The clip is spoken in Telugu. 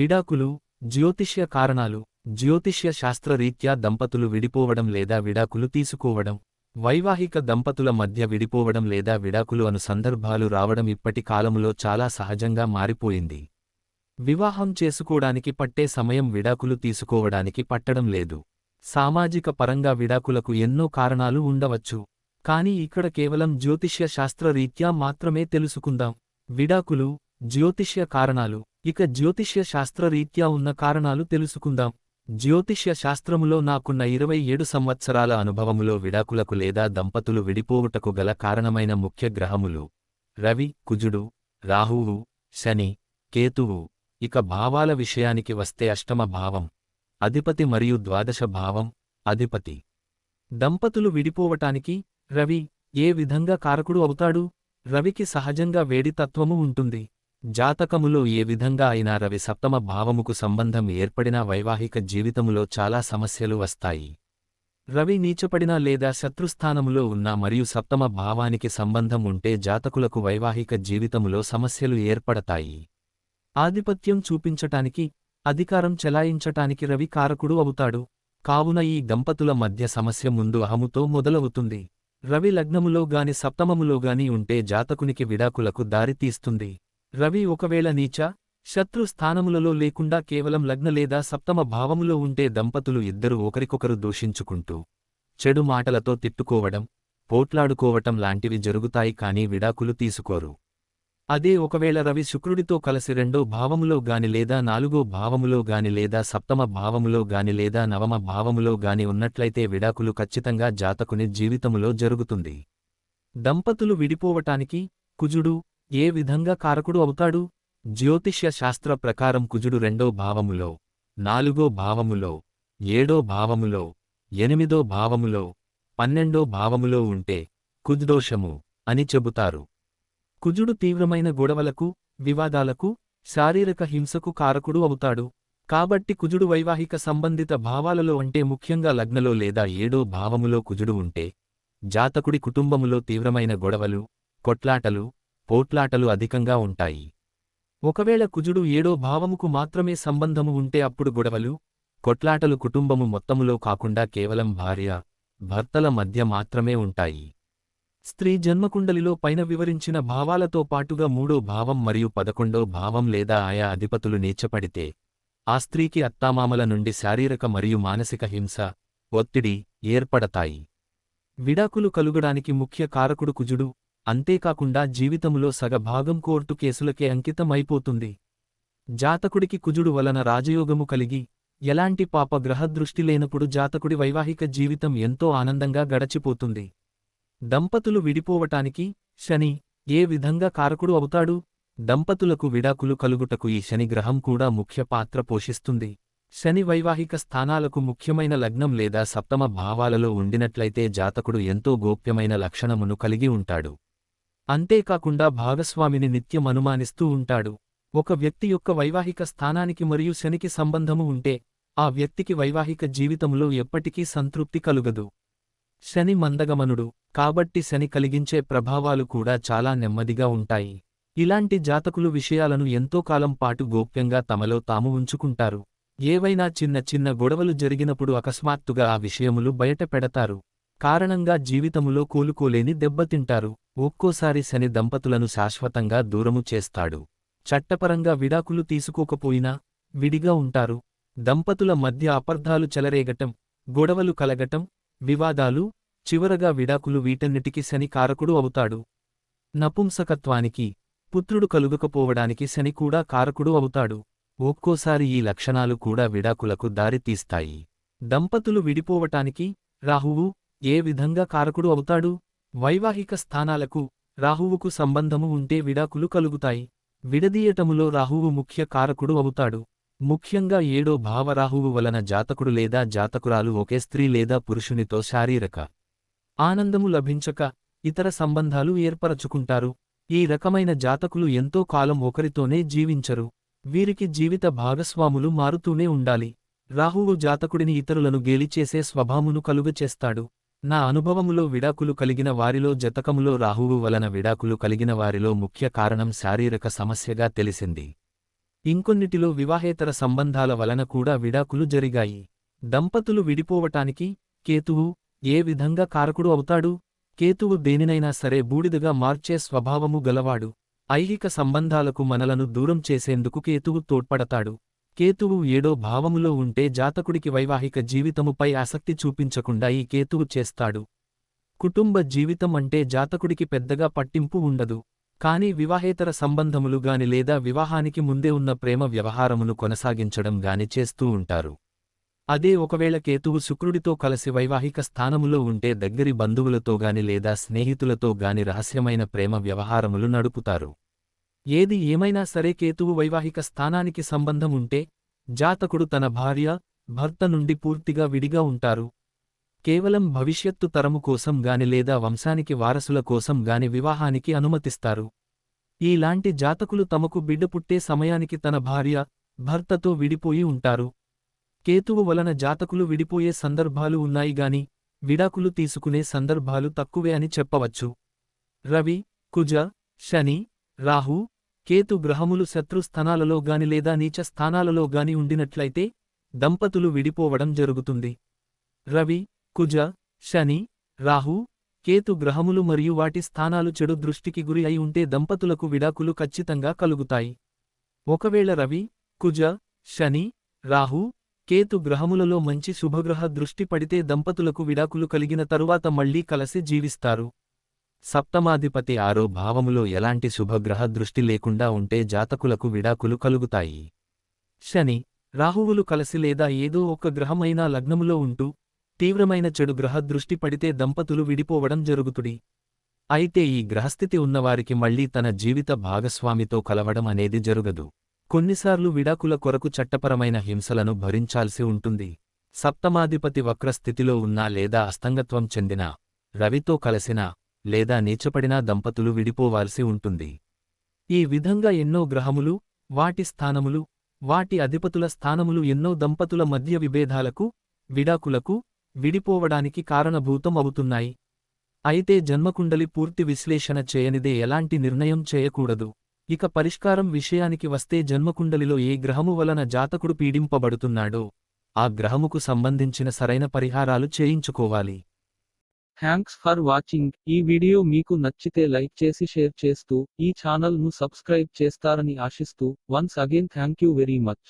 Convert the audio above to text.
విడాకులు, జ్యోతిష్య కారణాలు. జ్యోతిష్య శాస్త్రరీత్యా దంపతులు విడిపోవడం లేదా విడాకులు తీసుకోవడం, వైవాహిక దంపతుల మధ్య విడిపోవడం లేదా విడాకులు అను సందర్భాలు రావడం ఇప్పటి కాలములో చాలా సహజంగా మారిపోయింది. వివాహం చేసుకోవడానికి పట్టే సమయం విడాకులు తీసుకోవడానికి పట్టడం లేదు. సామాజిక పరంగా విడాకులకు ఎన్నో కారణాలు ఉండవచ్చు. కానీ ఇక్కడ కేవలం జ్యోతిష్య శాస్త్రరీత్యా మాత్రమే తెలుసుకుందాం. విడాకులు, జ్యోతిష్య కారణాలు. ఇక జ్యోతిష్య శాస్త్రరీత్యా ఉన్న కారణాలు తెలుసుకుందాం. జ్యోతిష్య శాస్త్రములో నాకున్న 27 సంవత్సరాల అనుభవములో విడాకులకు లేదా దంపతులు విడిపోవుటకు గల కారణమైన ముఖ్య గ్రహములు రవి, కుజుడు, రాహువు, శని, కేతువు. ఇక భావాల విషయానికి వస్తే అష్టమ భావం అధిపతి మరియు ద్వాదశ భావం అధిపతి. దంపతులు విడిపోవటానికి రవి ఏ విధంగా కారకుడు అవుతాడు? రవికి సహజంగా వేడి తత్వము ఉంటుంది. జాతకములో ఏ విధంగా అయినా రవి సప్తమ భావముకు సంబంధం ఏర్పడినా వైవాహిక జీవితములో చాలా సమస్యలు వస్తాయి. రవి నీచపడినా లేదా శత్రుస్థానములో ఉన్నా మరియు సప్తమ భావానికి సంబంధం ఉంటే జాతకులకు వైవాహిక జీవితములో సమస్యలు ఏర్పడతాయి. ఆధిపత్యం చూపించటానికి, అధికారం చెలాయించటానికి రవి కారకుడు అవుతాడు. కావున ఈ దంపతుల మధ్య సమస్య ముందు అహముతో మొదలవుతుంది. రవి లగ్నములో గాని సప్తమములో గాని ఉంటే జాతకునికి విడాకులకు దారితీస్తుంది. రవి ఒకవేళ నీచ, శత్రు స్థానములలో లేకుండా కేవలం లగ్న లేదా సప్తమ భావములో ఉంటే దంపతులు ఇద్దరు ఒకరికొకరు దూషించుకుంటూ, చెడు మాటలతో తిట్టుకోవడం, పోట్లాడుకోవటం లాంటివి జరుగుతాయి కానీ విడాకులు తీసుకోరు. అదే ఒకవేళ రవి శుక్రుడితో కలిసి రెండో భావములో గాని లేదా నాలుగో భావములో గాని లేదా సప్తమ భావములో గాని లేదా నవమ భావములో గాని ఉన్నట్లయితే విడాకులు ఖచ్చితంగా జాతకుని జీవితములో జరుగుతుంది. దంపతులు విడిపోవటానికి కుజుడు ఏ విధంగా కారకుడు అవుతాడు? జ్యోతిష్య శాస్త్ర ప్రకారం కుజుడు రెండో భావములో, నాలుగో భావములో, ఏడో భావములో, ఎనిమిదో భావములో, 12వ భావములో ఉంటే కుజదోషము అని చెబుతారు. కుజుడు తీవ్రమైన గొడవలకు, వివాదాలకు, శారీరక హింసకు కారకుడు అవుతాడు. కాబట్టి కుజుడు వైవాహిక సంబంధిత భావాలలో అంటే ముఖ్యంగా లగ్నలో లేదా ఏడో భావములో కుజుడు ఉంటే జాతకుడి కుటుంబములో తీవ్రమైన గొడవలు, కొట్లాటలు, పోట్లాటలు అధికంగా ఉంటాయి. ఒకవేళ కుజుడు ఏడో భావముకు మాత్రమే సంబంధము ఉంటే అప్పుడు గొడవలు, కొట్లాటలు కుటుంబము మొత్తములో కాకుండా కేవలం భార్య, భర్తల మధ్య మాత్రమే ఉంటాయి. స్త్రీ జన్మకుండలిలో పైన వివరించిన భావాలతో పాటుగా మూడో భావం మరియు 11వ భావం లేదా ఆయా అధిపతులు నీచపడితే ఆ స్త్రీకి అత్తామామల నుండి శారీరక మరియు మానసిక హింస, ఒత్తిడి ఏర్పడతాయి. విడాకులు కలుగడానికి ముఖ్య కారకుడు కుజుడు. అంతేకాకుండా జీవితములో సగభాగం కోర్టు కేసులకే అంకితం అయిపోతుంది. జాతకుడికి కుజుడు వలన రాజయోగము కలిగి ఎలాంటి పాప గ్రహదృష్టి లేనప్పుడు జాతకుడి వైవాహిక జీవితం ఎంతో ఆనందంగా గడచిపోతుంది. దంపతులు విడిపోవటానికి శని ఏ విధంగా కారకుడు అవుతాడు? దంపతులకు విడాకులు కలుగుటకు ఈ శనిగ్రహం కూడా ముఖ్య పాత్ర పోషిస్తుంది. శని వైవాహిక స్థానాలకు ముఖ్యమైన లగ్నం లేదా సప్తమ భావాలలో ఉండినట్లయితే జాతకుడు ఎంతో గోప్యమైన లక్షణమును కలిగి ఉంటాడు. అంతేకాకుండా భాగస్వామిని నిత్యం అనుమానిస్తూ ఉంటాడు. ఒక వ్యక్తి యొక్క వైవాహిక స్థానానికి మరియు శనికి సంబంధము ఉంటే ఆ వ్యక్తికి వైవాహిక జీవితంలో ఎప్పటికీ సంతృప్తి కలుగదు. శని మందగమనుడు కాబట్టి శని కలిగించే ప్రభావాలు కూడా చాలా నెమ్మదిగా ఉంటాయి. ఇలాంటి జాతకులు విషయాలను ఎంతో కాలం పాటు గోప్యంగా తమలో తాము ఉంచుకుంటారు. ఏవైనా చిన్న చిన్న గొడవలు జరిగినప్పుడు అకస్మాత్తుగా ఆ విషయములు బయట పెడతారు. కారణంగా జీవితములో కోలుకోలేని దెబ్బతింటారు. ఒక్కోసారి శని దంపతులను శాశ్వతంగా దూరము చేస్తాడు. చట్టపరంగా విడాకులు తీసుకోకపోయినా విడిగా ఉంటారు. దంపతుల మధ్య అపార్థాలు చెలరేగటం, గొడవలు కలగటం, వివాదాలు, చివరగా విడాకులు వీటన్నిటికీ శని కారకుడు అవుతాడు. నపుంసకత్వానికి, పుత్రుడు కలుగకపోవడానికి శని కూడా కారకుడు అవుతాడు. ఒక్కోసారి ఈ లక్షణాలు కూడా విడాకులకు దారితీస్తాయి. దంపతులు విడిపోవటానికి రాహువు ఏ విధంగా కారకుడు అవుతాడు? వైవాహిక స్థానాలకు రాహువుకు సంబంధము ఉంటే విడాకులు కలుగుతాయి. విడదీయటములో రాహువు ముఖ్య కారకుడు అవుతాడు. ముఖ్యంగా ఏడో భావ రాహువు వలన జాతకుడు లేదా జాతకురాలు ఒకే స్త్రీ లేదా పురుషునితో శారీరక ఆనందము లభించక ఇతర సంబంధాలు ఏర్పరచుకుంటారు. ఈ రకమైన జాతకులు ఎంతో కాలం ఒకరితోనే జీవించరు. వీరికి జీవిత భాగస్వాములు మారుతూనే ఉండాలి. రాహువు జాతకుడిని ఇతరులను గేలిచేసే స్వభావమును కలుగచేస్తాడు. నా అనుభవములో విడాకులు కలిగిన వారిలో జతకములో రాహువు వలన విడాకులు కలిగిన వారిలో ముఖ్య కారణం శారీరక సమస్యగా తెలిసింది. ఇంకొన్నిటిలో వివాహేతర సంబంధాల వలన కూడా విడాకులు జరిగాయి. దంపతులు విడిపోవటానికి కేతువు ఏ విధంగా కారకుడు అవుతాడు? కేతువు దేనినైనా సరే బూడిదగా మార్చే స్వభావము గలవాడు. ఐహిక సంబంధాలకు మనలను దూరం చేసేందుకు కేతువు తోడ్పడతాడు. కేతువు 7వ భావములో ఉంటే జాతకుడికి వైవాహిక జీవితముపై ఆసక్తి చూపించకుండా ఈ కేతువు చేస్తాడు. కుటుంబ జీవితం అంటే జాతకుడికి పెద్దగా పట్టింపు ఉండదు. కానీ వివాహేతర సంబంధములు గాని లేదా వివాహానికి ముందే ఉన్న ప్రేమ వ్యవహారమును కొనసాగించడం గాని చేస్తూ ఉంటారు. అదే ఒకవేళ కేతువు శుక్రుడితో కలిసి వైవాహిక స్థానములో ఉంటే దగ్గరి బంధువులతో గాని లేదా స్నేహితులతో గాని రహస్యమైన ప్రేమ వ్యవహారములు నడుపుతారు. ఏది ఏమైనా సరే కేతువు వైవాహిక స్థానానికి సంబంధం ఉంటే జాతకుడు తన భార్య, భర్త నుండి పూర్తిగా విడిగా ఉంటారు. కేవలం భవిష్యత్తు తరము కోసం గాని లేదా వంశానికి వారసుల కోసం గాని వివాహానికి అనుమతిస్తారు. ఈలాంటి జాతకులు తమకు బిడ్డ పుట్టే సమయానికి తన భార్య, భర్తతో విడిపోయి ఉంటారు. కేతువు వలన జాతకులు విడిపోయే సందర్భాలు ఉన్నాయి గాని విడాకులు తీసుకునే సందర్భాలు తక్కువే అని చెప్పవచ్చు. రవి, కుజ, శని, రాహు, కేతు గ్రహములు శత్రు స్థానాలలో గాని లేదా నీచ స్థానాలలో గాని ఉండినట్లయితే దంపతులు విడిపోవడం జరుగుతుంది. రవి, కుజ, శని, రాహు, కేతు గ్రహములు మరియు వాటి స్థానాలు చెడు దృష్టికి గురి అయి ఉంటే దంపతులకు విడాకులు ఖచ్చితంగా కలుగుతాయి. ఒకవేళ రవి, కుజ, శని, రాహు, కేతు గ్రహములలో మంచి శుభగ్రహ దృష్టి పడితే దంపతులకు విడాకులు కలిగిన తరువాత మళ్లీ కలసి జీవిస్తారు. సప్తమాధిపతి 6వ భావములో ఎలాంటి శుభగ్రహ దృష్టి లేకుండా ఉంటే జాతకులకు విడాకులు కలుగుతాయి. శని, రాహువులు కలసి లేదా ఏదో ఒక గ్రహమైనా లగ్నములో ఉంటూ తీవ్రమైన చెడు గ్రహ దృష్టి పడితే దంపతులు విడిపోవడం జరుగుతుంది. అయితే ఈ గ్రహస్థితి ఉన్నవారికి మళ్లీ తన జీవిత భాగస్వామితో కలవడం అనేది జరుగదు. కొన్నిసార్లు విడాకుల కొరకు చట్టపరమైన హింసలను భరించాల్సి ఉంటుంది. సప్తమాధిపతి వక్రస్థితిలో ఉన్నా లేదా అస్తంగత్వం చెందినా, రవితో కలసినా లేదా నీచపడినా దంపతులు విడిపోవాల్సి ఉంటుంది. ఈ విధంగా ఎన్నో గ్రహములు, వాటి స్థానములు, వాటి అధిపతుల స్థానములు ఎన్నో దంపతుల మధ్య విభేదాలకు, విడాకులకు, విడిపోవడానికి కారణభూతం అవుతున్నాయి. అయితే జన్మకుండలి పూర్తి విశ్లేషణ చేయనిదే ఎలాంటి నిర్ణయం చేయకూడదు. ఇక పరిష్కారం విషయానికి వస్తే జన్మకుండలిలో ఏ గ్రహము వలన జాతకుడు పీడింపబడుతున్నాడో ఆ గ్రహముకు సంబంధించిన సరైన పరిహారాలు చేయించుకోవాలి. Thanks for watching. ఈ వీడియో మీకు నచ్చితే లైక్ చేసి షేర్ చేస్తూ ఈ ఛానల్ ను సబ్స్క్రైబ్ చేస్తారని ఆశిస్తూ once again thank you very much.